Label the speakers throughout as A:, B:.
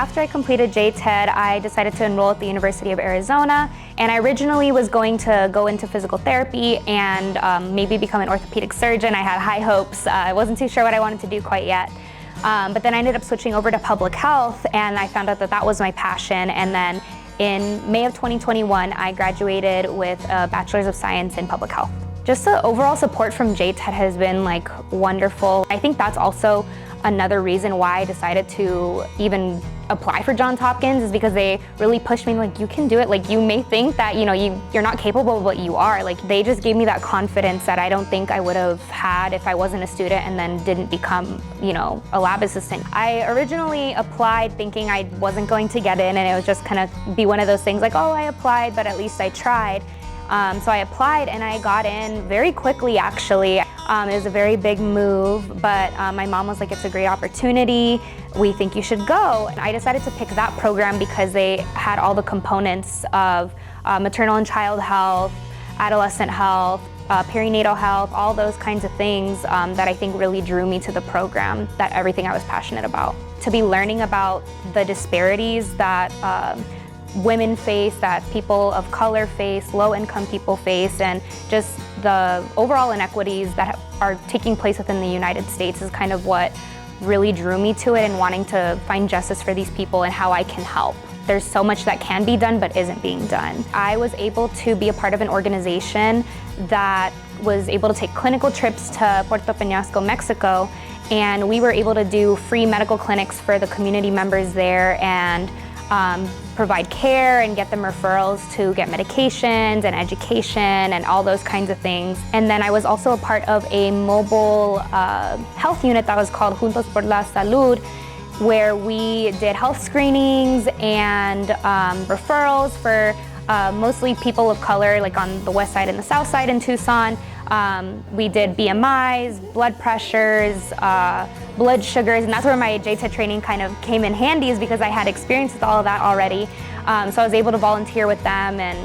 A: After I completed JTED, I decided to enroll at the University of Arizona, and I originally was going to go into physical therapy and maybe become an orthopedic surgeon. I had high hopes. I wasn't too sure what I wanted to do quite yet. But then I ended up switching over to public health, and I found out that that was my passion. And then in May of 2021, I graduated with a Bachelor's of Science in Public Health. Just the overall support from JTED has been like wonderful. I think that's also another reason why I decided to even apply for Johns Hopkins, is because they really pushed me, like, you can do it. Like, you may think that, you know, you're not capable, but you are. Like, they just gave me that confidence that I don't think I would have had if I wasn't a student and then didn't become, you know, a lab assistant. I originally applied thinking I wasn't going to get in, and it was just kind of be one of those things like, oh, I applied, but at least I tried. So I applied and I got in very quickly, actually. It was a very big move, but my mom was like, it's a great opportunity. We think you should go. And I decided to pick that program because they had all the components of maternal and child health, adolescent health, perinatal health, all those kinds of things that I think really drew me to the program, that everything I was passionate about. To be learning about the disparities that women face, that people of color face, low-income people face, and just the overall inequities that are taking place within the United States is kind of what really drew me to it, and wanting to find justice for these people and how I can help. There's so much that can be done but isn't being done. I was able to be a part of an organization that was able to take clinical trips to Puerto Peñasco, Mexico, and we were able to do free medical clinics for the community members there, and provide care and get them referrals to get medications and education and all those kinds of things. And then I was also a part of a mobile health unit that was called Juntos por la Salud, where we did health screenings and referrals for mostly people of color, like on the west side and the south side in Tucson. We did BMIs, blood pressures, blood sugars, and that's where my JTED training kind of came in handy, is because I had experience with all of that already. So I was able to volunteer with them, and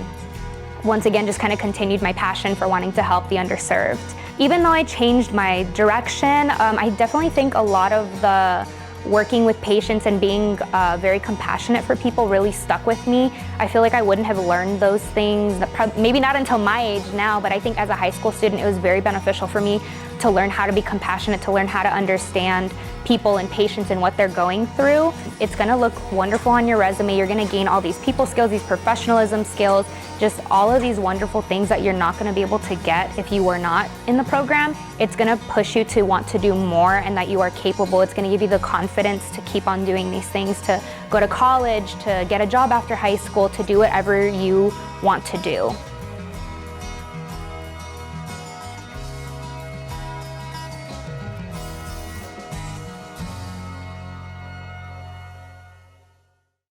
A: once again just kind of continued my passion for wanting to help the underserved. Even though I changed my direction, I definitely think a lot of the working with patients and being very compassionate for people really stuck with me. I feel like I wouldn't have learned those things, maybe not until my age now, but I think as a high school student it was very beneficial for me to learn how to be compassionate, to learn how to understand people and patients and what they're going through. It's gonna look wonderful on your resume. You're gonna gain all these people skills, these professionalism skills, just all of these wonderful things that you're not gonna be able to get if you were not in the program. It's gonna push you to want to do more, and that you are capable. It's gonna give you the confidence to keep on doing these things, to go to college, to get a job after high school, to do whatever you want to do.